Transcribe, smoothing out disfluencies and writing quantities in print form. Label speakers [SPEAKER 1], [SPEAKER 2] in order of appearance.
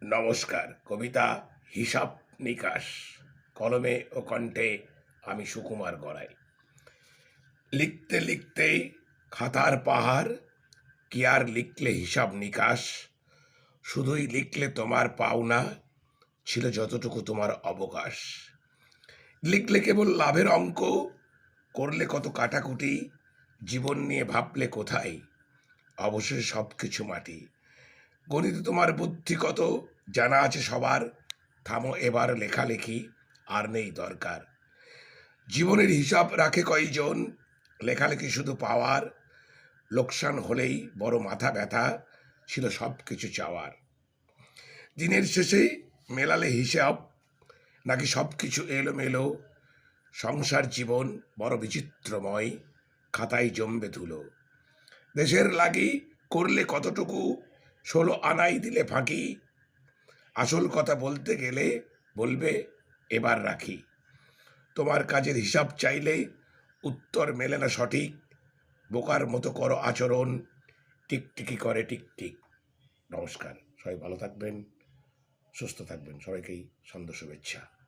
[SPEAKER 1] নমস্কার। কবিতা হিসাব নিকাশ, কলমে ও কণ্ঠে আমি সুকুমার গড়াই। লিখতে লিখতে খাতার পাহাড়, কি আর লিখলে হিসাব নিকাশ। শুধুই লিখলে তোমার পাওনা, ছিল যতটুকু তোমার অবকাশ। লিখলে কেবল লাভের অঙ্ক, করলে কত কাটাকুটি, জীবন নিয়ে ভাবলে কোথায়, অবশেষে সব কিছু মাটি। গণিতে তোমার বুদ্ধি কত, জানা আছে সবার, থামো এবার লেখালেখি, আর নেই দরকার। জীবনের হিসাব রাখে কয়জন, লেখালেখি শুধু পাওয়ার, লোকসান হলেই বড় মাথা ব্যথা, ছিল সব কিছু চাওয়ার। দিনের শেষে মেলালে হিসাব, নাকি সব কিছু এলোমেলো, সংসার জীবন বড় বিচিত্রময়, খাতায় জমবে ধুলো। দেশের লাগি করলে কতটুকু, 16 আনাই দিলে ফাঁকি, আসল কথা বলতে গেলে বলবে এবার রাখি। তোমার কাজের হিসাব চাইলে উত্তর মেলে না সঠিক, বোকার মতো করো আচরণ, টিকটিকি করে টিকটিক। নমস্কার, সবাই ভালো থাকবেন, সুস্থ থাকবেন, সবাইকেই সন্ধ্যা শুভেচ্ছা।